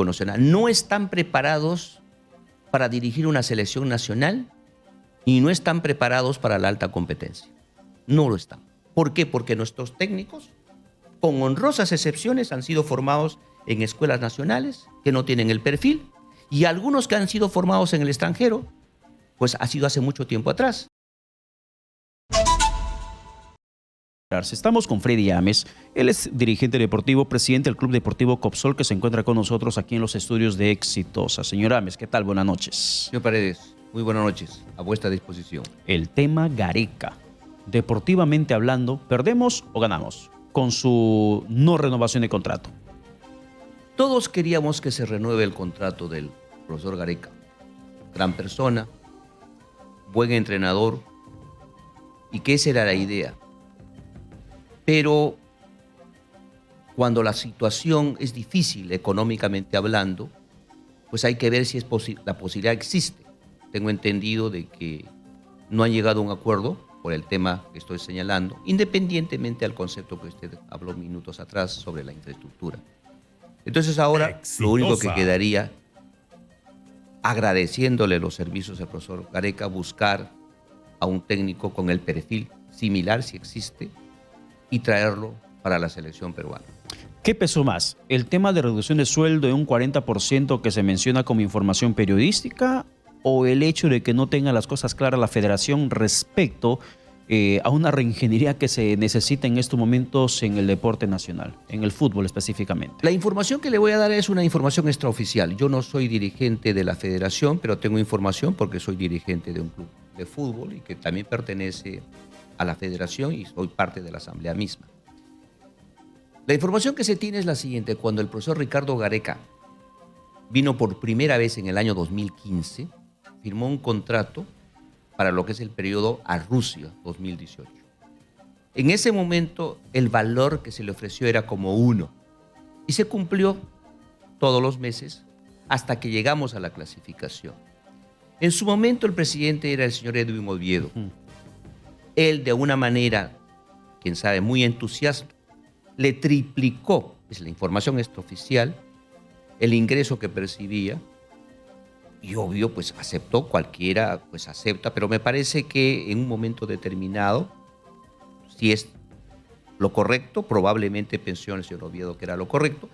nacional. No están preparados para dirigir una selección nacional y no están preparados para la alta competencia. No lo están. ¿Por qué? Porque nuestros técnicos, con honrosas excepciones, han sido formados en escuelas nacionales que no tienen el perfil, y algunos que han sido formados en el extranjero, pues ha sido hace mucho tiempo atrás. Estamos con Freddy Ames, él es dirigente deportivo, presidente del Club Deportivo Copsol, que se encuentra con nosotros aquí en los estudios de Exitosa. Señor Ames, ¿qué tal? Buenas noches. Señor Paredes, muy buenas noches, a vuestra disposición. El tema Gareca, deportivamente hablando, ¿perdemos o ganamos con su no renovación de contrato? Todos queríamos que se renueve el contrato del profesor Gareca. Gran persona, buen entrenador, y que esa era la idea. Pero cuando la situación es difícil económicamente hablando, pues hay que ver si la posibilidad existe. Tengo entendido de que no han llegado a un acuerdo por el tema que estoy señalando, independientemente del concepto que usted habló minutos atrás sobre la infraestructura. Entonces ahora lo único que quedaría, agradeciéndole los servicios del profesor Gareca, buscar a un técnico con el perfil similar, si existe, y traerlo para la selección peruana. ¿Qué pesó más? ¿El tema de reducción de sueldo de un 40% que se menciona como información periodística o el hecho de que no tenga las cosas claras la federación respecto a una reingeniería que se necesita en estos momentos en el deporte nacional, en el fútbol específicamente? La información que le voy a dar es una información extraoficial. Yo no soy dirigente de la federación, pero tengo información porque soy dirigente de un club de fútbol y que también pertenece a la federación y soy parte de la asamblea misma. La información que se tiene es la siguiente. Cuando el profesor Ricardo Gareca vino por primera vez en el año 2015, firmó un contrato para lo que es el periodo a Rusia 2018. En ese momento el valor que se le ofreció era como 1 y se cumplió todos los meses hasta que llegamos a la clasificación. En su momento el presidente era el señor Edwin Oviedo. Él, de una manera, quién sabe, muy entusiasta, le triplicó, es la información extraoficial, el ingreso que percibía. Y obvio, pues aceptó, cualquiera pues acepta, pero me parece que en un momento determinado, si es lo correcto, probablemente pensó el señor Oviedo que era lo correcto.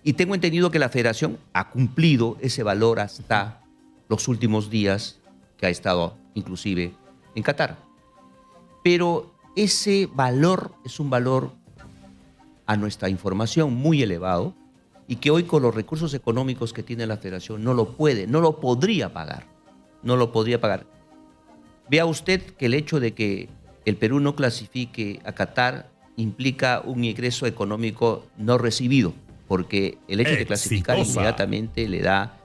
Y tengo entendido que la federación ha cumplido ese valor hasta los últimos días que ha estado inclusive en Qatar. Pero ese valor es un valor a nuestra información muy elevado y que hoy con los recursos económicos que tiene la federación no lo podría pagar. No lo podría pagar. Vea usted que el hecho de que el Perú no clasifique a Qatar implica un ingreso económico no recibido, porque el hecho de clasificar inmediatamente le da,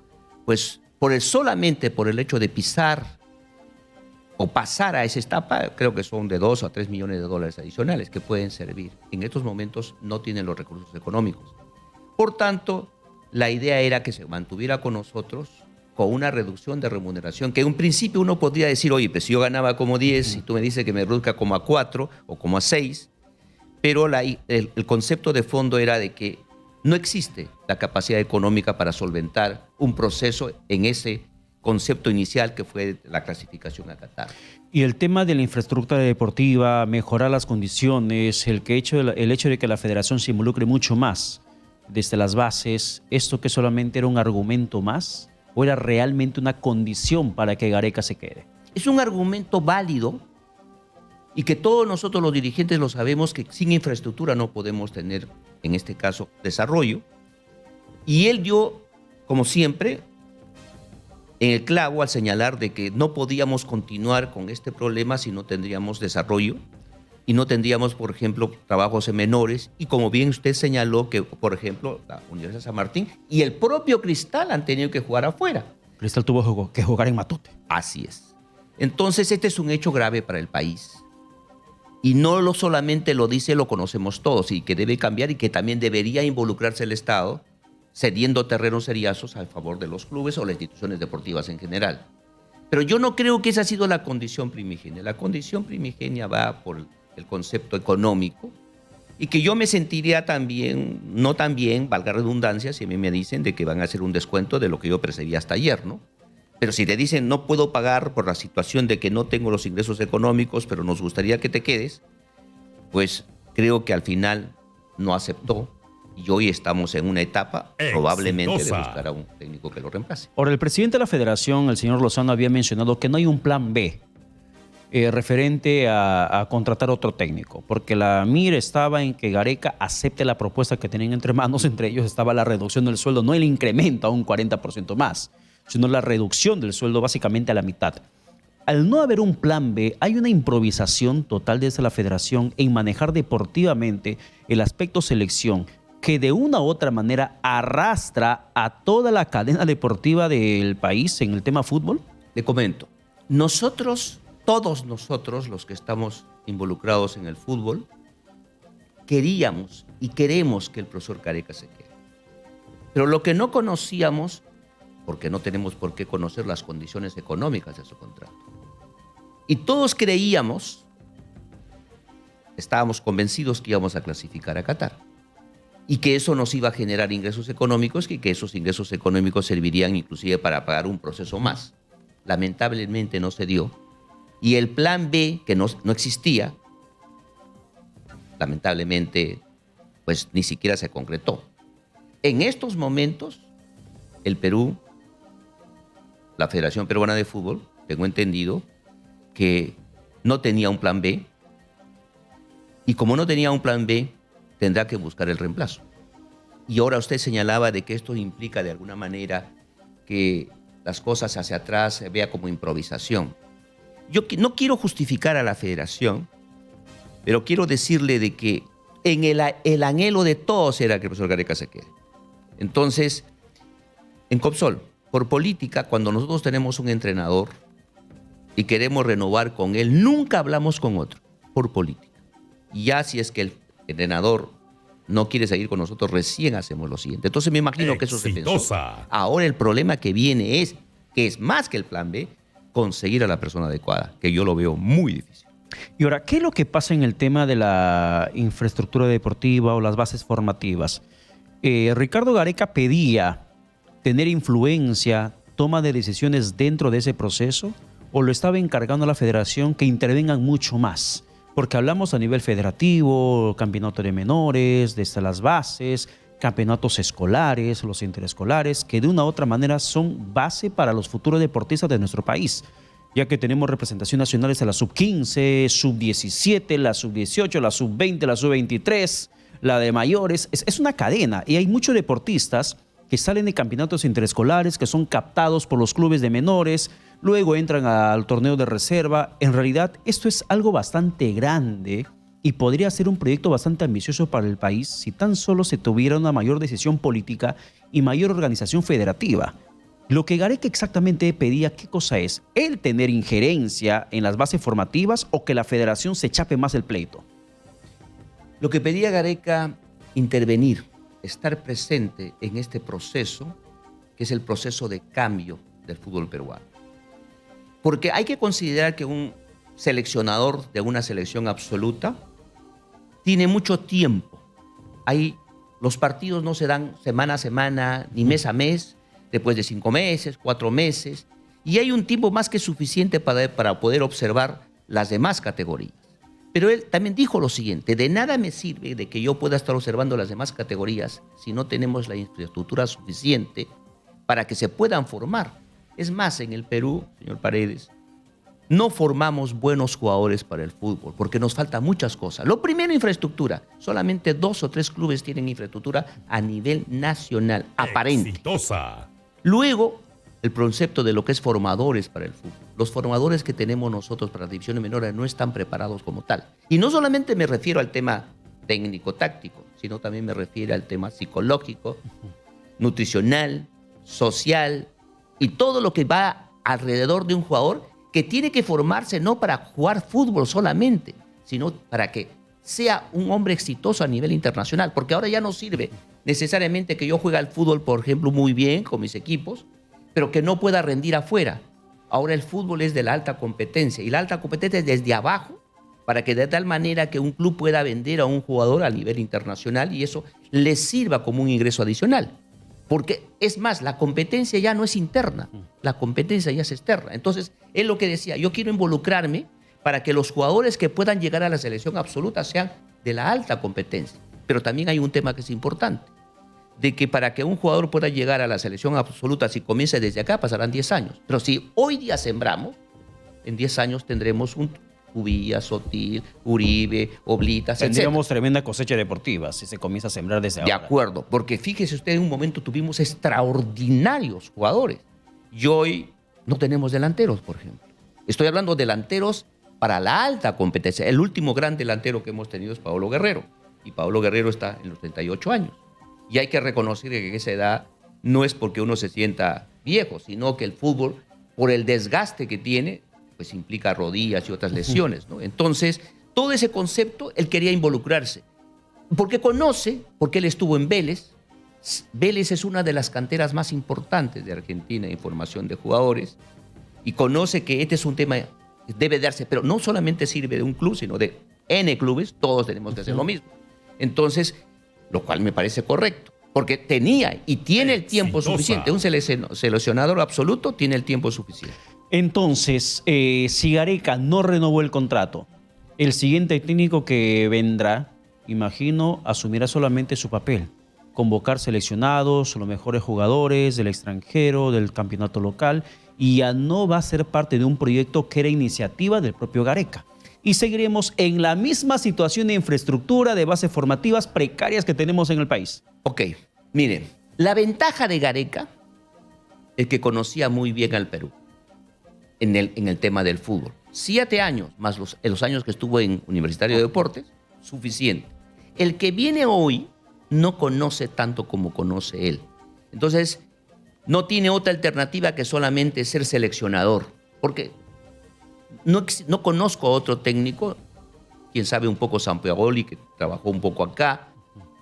pues solamente por el hecho de pisar o pasar a esa etapa, creo que son de 2 a 3 millones de dólares adicionales que pueden servir. En estos momentos no tienen los recursos económicos. Por tanto, la idea era que se mantuviera con nosotros con una reducción de remuneración, que en un principio uno podría decir, oye, pues si yo ganaba como 10 y tú me dices que me reduzca como a 4 o como a 6, pero el concepto de fondo era de que no existe la capacidad económica para solventar un proceso en ese concepto inicial que fue la clasificación a Qatar. Y el tema de la infraestructura deportiva, mejorar las condiciones, el hecho de que la federación se involucre mucho más desde las bases, ¿esto que solamente era un argumento más o era realmente una condición para que Gareca se quede? Es un argumento válido y que todos nosotros los dirigentes lo sabemos, que sin infraestructura no podemos tener, en este caso, desarrollo. Y él dio, como siempre, en el clavo al señalar de que no podíamos continuar con este problema si no tendríamos desarrollo y no tendríamos, por ejemplo, trabajos en menores. Y como bien usted señaló que, por ejemplo, la Universidad de San Martín y el propio Cristal han tenido que jugar afuera. Cristal tuvo que jugar en Matute. Así es. Entonces, este es un hecho grave para el país. Y no solamente lo dice, lo conocemos todos, y que debe cambiar y que también debería involucrarse el Estado, cediendo terrenos seriazos a favor de los clubes o las instituciones deportivas en general. Pero yo no creo que esa ha sido la condición primigenia. La condición primigenia va por el concepto económico Y que yo me sentiría también, no tan bien, valga redundancia, si a mí me dicen de que van a hacer un descuento de lo que yo percibía hasta ayer, ¿no? Pero si te dicen no puedo pagar por la situación de que no tengo los ingresos económicos, pero nos gustaría que te quedes, pues creo que al final no aceptó y hoy estamos en una etapa probablemente de buscar a un técnico que lo reemplace. Ahora, el presidente de la federación, el señor Lozano, había mencionado que no hay un plan B referente a contratar otro técnico, porque la mira estaba en que Gareca acepte la propuesta que tenían entre manos. Entre ellos estaba la reducción del sueldo, no el incremento a un 40% más, sino la reducción del sueldo básicamente a la mitad. Al no haber un plan B, hay una improvisación total desde la federación en manejar deportivamente el aspecto selección, que de una u otra manera arrastra a toda la cadena deportiva del país en el tema fútbol. Le comento, todos nosotros, los que estamos involucrados en el fútbol, queríamos y queremos que el profesor Gareca se quede. Pero lo que no conocíamos, porque no tenemos por qué conocer las condiciones económicas de su contrato. Y todos creíamos, estábamos convencidos que íbamos a clasificar a Qatar y que eso nos iba a generar ingresos económicos y que esos ingresos económicos servirían inclusive para pagar un proceso más. Lamentablemente no se dio. Y el plan B, que no existía, lamentablemente, pues ni siquiera se concretó. En estos momentos, el Perú, la Federación Peruana de Fútbol, tengo entendido que no tenía un plan B, y como no tenía un plan B, tendrá que buscar el reemplazo. Y ahora usted señalaba de que esto implica de alguna manera que las cosas hacia atrás se vea como improvisación. Yo no quiero justificar a la Federación, pero quiero decirle de que en el anhelo de todos era que el profesor Gareca se quede. Entonces, en Copsol, por política, cuando nosotros tenemos un entrenador y queremos renovar con él, nunca hablamos con otro, por política. Y ya si es que el entrenador no quiere seguir con nosotros, recién hacemos lo siguiente. Entonces me imagino que eso se pensó. Ahora el problema que viene es, que es más que el plan B, conseguir a la persona adecuada, que yo lo veo muy difícil. Y ahora, ¿qué es lo que pasa en el tema de la infraestructura deportiva o las bases formativas? Ricardo Gareca pedía tener influencia, toma de decisiones dentro de ese proceso, o lo estaba encargando a la federación que intervengan mucho más. Porque hablamos a nivel federativo, campeonato de menores, desde las bases, campeonatos escolares, los interescolares, que de una u otra manera son base para los futuros deportistas de nuestro país, ya que tenemos representación nacionales de la sub-15, sub-17, la sub-18, la sub-20, la sub-23, la de mayores. Es una cadena y hay muchos deportistas que salen de campeonatos interescolares, que son captados por los clubes de menores, luego entran al torneo de reserva. En realidad, esto es algo bastante grande y podría ser un proyecto bastante ambicioso para el país si tan solo se tuviera una mayor decisión política y mayor organización federativa. Lo que Gareca exactamente pedía, ¿qué cosa es? ¿El tener injerencia en las bases formativas o que la federación se chape más el pleito? Lo que pedía Gareca, intervenir, estar presente en este proceso, que es el proceso de cambio del fútbol peruano. Porque hay que considerar que un seleccionador de una selección absoluta tiene mucho tiempo. Los partidos no se dan semana a semana, ni mes a mes, después de 5 meses, 4 meses, y hay un tiempo más que suficiente para poder observar las demás categorías. Pero él también dijo lo siguiente: de nada me sirve de que yo pueda estar observando las demás categorías si no tenemos la infraestructura suficiente para que se puedan formar. Es más, en el Perú, señor Paredes, no formamos buenos jugadores para el fútbol porque nos faltan muchas cosas. Lo primero, infraestructura. Solamente 2 o 3 clubes tienen infraestructura a nivel nacional, aparente. Exitosa. Luego, el concepto de lo que es formadores para el fútbol. Los formadores que tenemos nosotros para las divisiones menores no están preparados como tal. Y no solamente me refiero al tema técnico-táctico, sino también me refiero al tema psicológico, nutricional, social y todo lo que va alrededor de un jugador que tiene que formarse no para jugar fútbol solamente, sino para que sea un hombre exitoso a nivel internacional. Porque ahora ya no sirve necesariamente que yo juegue al fútbol, por ejemplo, muy bien con mis equipos, pero que no pueda rendir afuera. Ahora el fútbol es de la alta competencia, y la alta competencia es desde abajo para que de tal manera que un club pueda vender a un jugador a nivel internacional y eso le sirva como un ingreso adicional. Porque es más, la competencia ya no es interna, la competencia ya es externa. Entonces, él lo que decía, yo quiero involucrarme para que los jugadores que puedan llegar a la selección absoluta sean de la alta competencia. Pero también hay un tema que es importante, de que para que un jugador pueda llegar a la selección absoluta, si comienza desde acá, pasarán 10 años. Pero si hoy día sembramos, en 10 años tendremos un Ubilla, Sotil, Uribe, Oblitas, etc. Tendríamos tremenda cosecha deportiva si se comienza a sembrar desde ahora. De acuerdo, porque fíjese usted, en un momento tuvimos extraordinarios jugadores y hoy no tenemos delanteros, por ejemplo. Estoy hablando de delanteros para la alta competencia. El último gran delantero que hemos tenido es Paolo Guerrero y Paolo Guerrero está en los 38 años. Y hay que reconocer que en esa edad no es porque uno se sienta viejo, sino que el fútbol, por el desgaste que tiene, pues implica rodillas y otras lesiones, ¿no? Entonces, todo ese concepto, él quería involucrarse. Porque conoce, porque él estuvo en Vélez. Vélez es una de las canteras más importantes de Argentina en formación de jugadores. Y conoce que este es un tema que debe darse, pero no solamente sirve de un club, sino de N clubes, todos tenemos que hacer lo mismo. Entonces, lo cual me parece correcto. Porque tenía y tiene el tiempo suficiente. Un seleccionador absoluto tiene el tiempo suficiente. Entonces, si Gareca no renovó el contrato, el siguiente técnico que vendrá, imagino, asumirá solamente su papel. Convocar seleccionados, los mejores jugadores del extranjero, del campeonato local, y ya no va a ser parte de un proyecto que era iniciativa del propio Gareca. Y seguiremos en la misma situación de infraestructura, de bases formativas precarias que tenemos en el país. Ok, miren, la ventaja de Gareca es que conocía muy bien al Perú en el tema del fútbol. 7 años, más los años que estuvo en Universitario de Deportes, suficiente. El que viene hoy no conoce tanto como conoce él. Entonces, no tiene otra alternativa que solamente ser seleccionador, porque no conozco a otro técnico, quien sabe un poco Sampaoli, que trabajó un poco acá,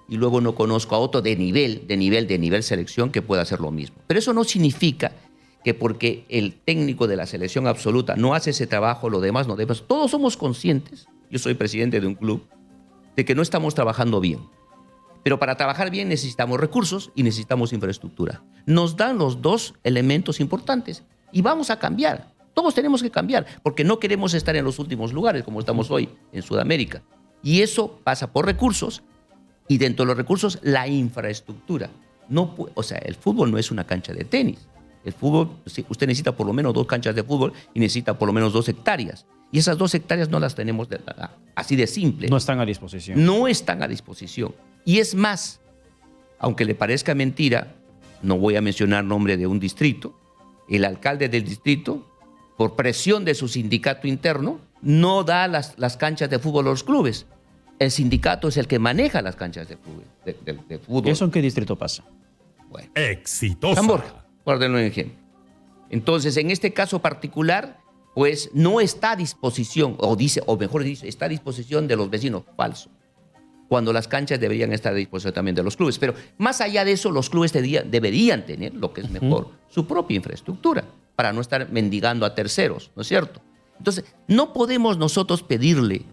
y luego no conozco a otro de nivel selección que pueda hacer lo mismo. Pero eso no significa que porque el técnico de la selección absoluta no hace ese trabajo, lo demás no debemos. Todos somos conscientes, yo soy presidente de un club, de que no estamos trabajando bien. Pero para trabajar bien necesitamos recursos y necesitamos infraestructura. Nos dan los dos elementos importantes y vamos a cambiar. Todos tenemos que cambiar porque no queremos estar en los últimos lugares como estamos hoy en Sudamérica. Y eso pasa por recursos y dentro de los recursos la infraestructura. O sea, el fútbol no es una cancha de tenis. El fútbol, usted necesita por lo menos 2 canchas de fútbol y necesita por lo menos 2 hectáreas. Y esas 2 hectáreas no las tenemos así de simple. No están a disposición. No están a disposición. Y es más, aunque le parezca mentira, no voy a mencionar nombre de un distrito, el alcalde del distrito, por presión de su sindicato interno, no da las canchas de fútbol a los clubes. El sindicato es el que maneja las canchas de fútbol. ¿Eso en qué distrito pasa? Bueno, exitosa. San Borja, por darle un ejemplo. Entonces, en este caso particular, pues no está a disposición, o mejor dicho, está a disposición de los vecinos. Falso. Cuando las canchas deberían estar a disposición también de los clubes. Pero más allá de eso, los clubes deberían tener, lo que es mejor, su propia infraestructura, para no estar mendigando a terceros, ¿no es cierto? Entonces, no podemos nosotros pedirle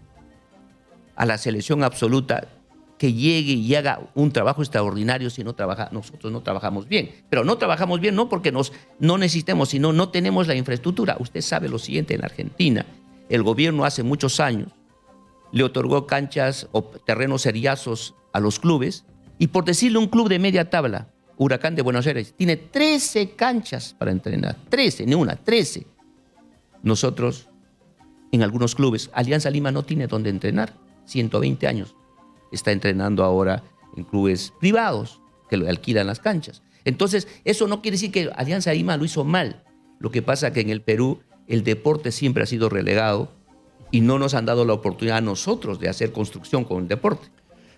a la selección absoluta que llegue y haga un trabajo extraordinario si nosotros no trabajamos bien. Pero no trabajamos bien no porque no necesitemos, sino no tenemos la infraestructura. Usted sabe lo siguiente, en Argentina, el gobierno hace muchos años le otorgó canchas o terrenos seriazos a los clubes y por decirle un club de media tabla, Huracán de Buenos Aires, tiene 13 canchas para entrenar. 13, ni una, 13. Nosotros, en algunos clubes, Alianza Lima no tiene dónde entrenar. 120 años. Está entrenando ahora en clubes privados que le alquilan las canchas. Entonces, eso no quiere decir que Alianza Lima lo hizo mal. Lo que pasa es que en el Perú el deporte siempre ha sido relegado y no nos han dado la oportunidad a nosotros de hacer construcción con el deporte.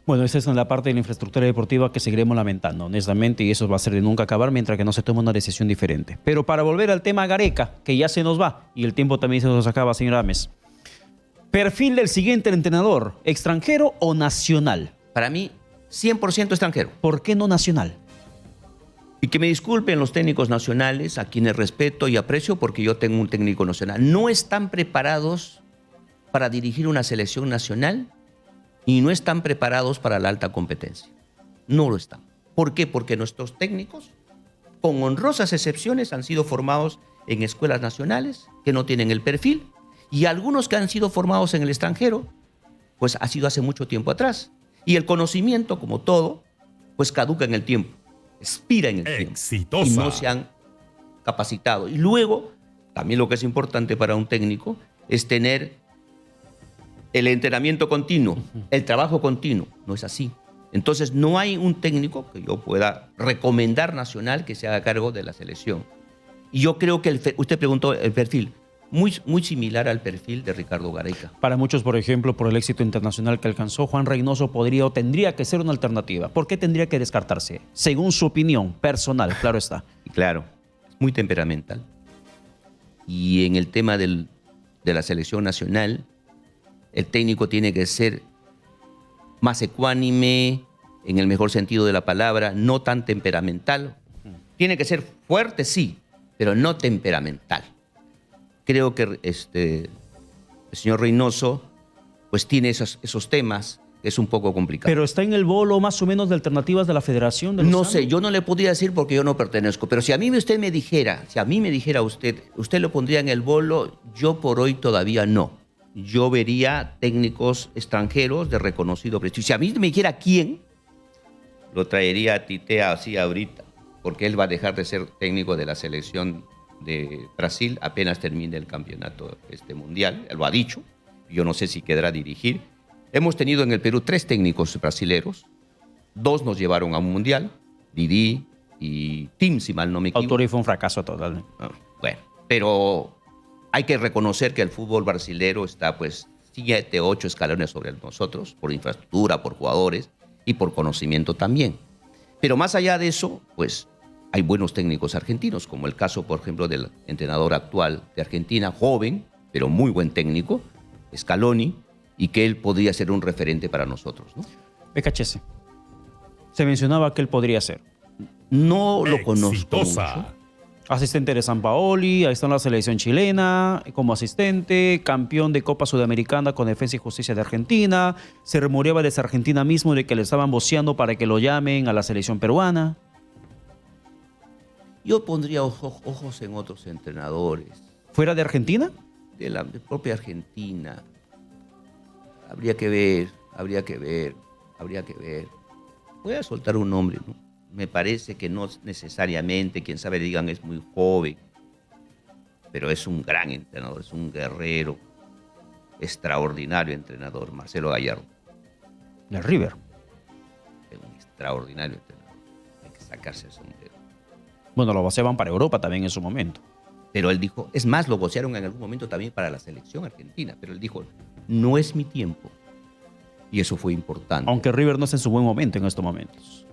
Bueno, esa es la parte de la infraestructura deportiva que seguiremos lamentando, honestamente, y eso va a ser de nunca acabar mientras que no se tome una decisión diferente. Pero para volver al tema Gareca, que ya se nos va, y el tiempo también se nos acaba, señor Ames. Perfil del siguiente entrenador, ¿extranjero o nacional? Para mí, 100% extranjero. ¿Por qué no nacional? Y que me disculpen los técnicos nacionales, a quienes respeto y aprecio, porque yo tengo un técnico nacional. No están preparados para dirigir una selección nacional y no están preparados para la alta competencia. No lo están. ¿Por qué? Porque nuestros técnicos, con honrosas excepciones, han sido formados en escuelas nacionales que no tienen el perfil, y algunos que han sido formados en el extranjero, pues ha sido hace mucho tiempo atrás. Y el conocimiento, como todo, pues caduca en el tiempo, expira en el tiempo. Exitosa. Y no se han capacitado. Y luego, también lo que es importante para un técnico es tener el entrenamiento continuo, el trabajo continuo. No es así. Entonces, no hay un técnico que yo pueda recomendar nacional que se haga cargo de la selección. Y yo creo que usted preguntó el perfil, muy similar al perfil de Ricardo Gareca. Para muchos, por ejemplo, por el éxito internacional que alcanzó, Juan Reynoso podría o tendría que ser una alternativa. ¿Por qué tendría que descartarse? Según su opinión personal, claro está. Claro, es muy temperamental. Y en el tema de la selección nacional, el técnico tiene que ser más ecuánime, en el mejor sentido de la palabra, no tan temperamental. Tiene que ser fuerte, sí, pero no temperamental. Creo que el señor Reynoso pues tiene esos temas, que es un poco complicado. Pero está en el bolo más o menos de alternativas de la Federación de No sé, yo no le podría decir porque yo no pertenezco, pero si a mí usted me dijera, usted lo pondría en el bolo, yo por hoy todavía no. Yo vería técnicos extranjeros de reconocido prestigio. Si a mí me dijera quién, lo traería a Tite así ahorita, porque él va a dejar de ser técnico de la selección de Brasil apenas termine el campeonato mundial. Él lo ha dicho. Yo no sé si quedará a dirigir. Hemos tenido en el Perú 3 técnicos brasileros. 2 nos llevaron a un mundial, Didi y Tim, si mal no me equivoco. Autori fue un fracaso total. Bueno, pero hay que reconocer que el fútbol brasilero está pues 7, 8 escalones sobre nosotros, por infraestructura, por jugadores y por conocimiento también. Pero más allá de eso, pues hay buenos técnicos argentinos, como el caso, por ejemplo, del entrenador actual de Argentina, joven, pero muy buen técnico, Scaloni, y que él podría ser un referente para nosotros, ¿no? Becachese. Se mencionaba que él podría ser. No lo conozco Exitosa. mucho. Asistente de Sampaoli, ahí está en la selección chilena, como asistente, campeón de Copa Sudamericana con Defensa y Justicia de Argentina. Se rumoreaba desde Argentina mismo de que le estaban voceando para que lo llamen a la selección peruana. Yo pondría ojos en otros entrenadores. ¿Fuera de Argentina? De la propia Argentina. Habría que ver. Voy a soltar un nombre, ¿no? Me parece que no necesariamente, quién sabe, digan es muy joven, pero es un gran entrenador, es un guerrero, extraordinario entrenador, Marcelo Gallardo. De River. Es un extraordinario entrenador. Hay que sacarse el sombrero. Bueno, lo voceaban para Europa también en su momento. Pero él dijo, es más, lo vocearon en algún momento también para la selección argentina, pero él dijo, no es mi tiempo. Y eso fue importante. Aunque River no está en su buen momento en estos momentos.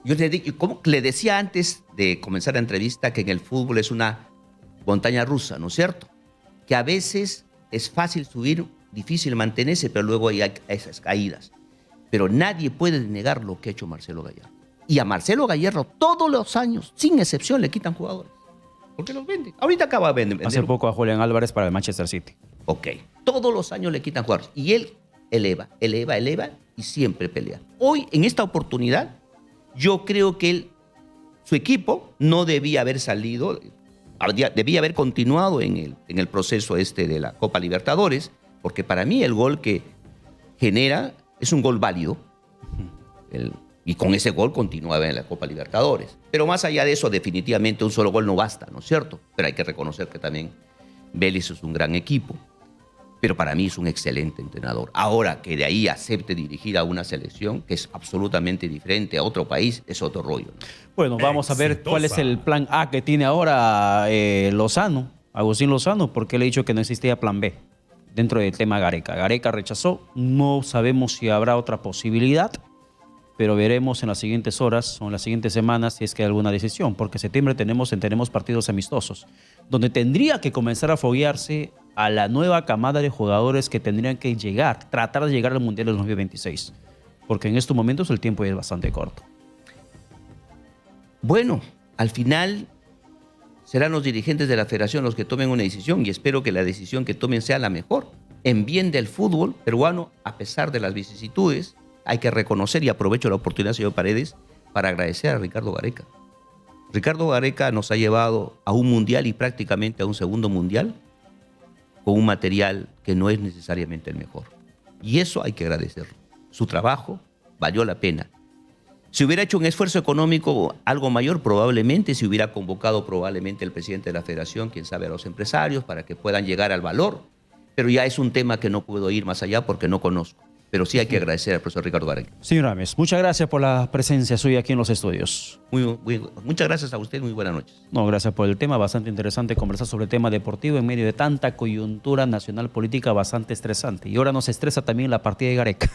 Yo como le decía antes de comenzar la entrevista que en el fútbol es una montaña rusa, ¿no es cierto? Que a veces es fácil subir, difícil mantenerse, pero luego hay esas caídas. Pero nadie puede negar lo que ha hecho Marcelo Gallardo. Y a Marcelo Gallardo todos los años, sin excepción, le quitan jugadores. ¿Por qué los venden? Ahorita acaba de vender. Hace poco a Julián Álvarez para el Manchester City. Ok. Todos los años le quitan jugadores. Y él eleva y siempre pelea. Hoy, en esta oportunidad, yo creo que su equipo no debía haber salido, debía haber continuado en el proceso de la Copa Libertadores, porque para mí el gol que genera es un gol válido. Y con ese gol continuaba en la Copa Libertadores. Pero más allá de eso, definitivamente un solo gol no basta, ¿no es cierto? Pero hay que reconocer que también Vélez es un gran equipo. Pero para mí es un excelente entrenador. Ahora que de ahí acepte dirigir a una selección que es absolutamente diferente a otro país, es otro rollo, ¿no? Bueno, vamos a ver cuál es el plan A que tiene ahora Lozano, Agustín Lozano, porque le he dicho que no existía plan B dentro del tema Gareca. Gareca rechazó, no sabemos si habrá otra posibilidad, pero veremos en las siguientes horas o en las siguientes semanas si es que hay alguna decisión, porque en septiembre tenemos partidos amistosos, donde tendría que comenzar a foguearse a la nueva camada de jugadores que tendrían que tratar de llegar al Mundial del 2026, porque en estos momentos el tiempo es bastante corto. Bueno, al final serán los dirigentes de la federación los que tomen una decisión y espero que la decisión que tomen sea la mejor. en bien del fútbol peruano, a pesar de las vicisitudes. Hay que reconocer, y aprovecho la oportunidad, señor Paredes, para agradecer a Ricardo Gareca. Ricardo Gareca nos ha llevado a un mundial y prácticamente a un segundo mundial con un material que no es necesariamente el mejor. Y eso hay que agradecerlo. Su trabajo valió la pena. Si hubiera hecho un esfuerzo económico algo mayor, probablemente se hubiera convocado probablemente el presidente de la federación, quién sabe, a los empresarios para que puedan llegar al valor. Pero ya es un tema que no puedo ir más allá porque no conozco. Pero sí hay que agradecer al profesor Ricardo Gareca. Señor Ames, muchas gracias por la presencia suya aquí en los estudios. Muchas gracias a usted, muy buenas noches. No, gracias por el tema, bastante interesante conversar sobre el tema deportivo en medio de tanta coyuntura nacional política bastante estresante. Y ahora nos estresa también la partida de Gareca.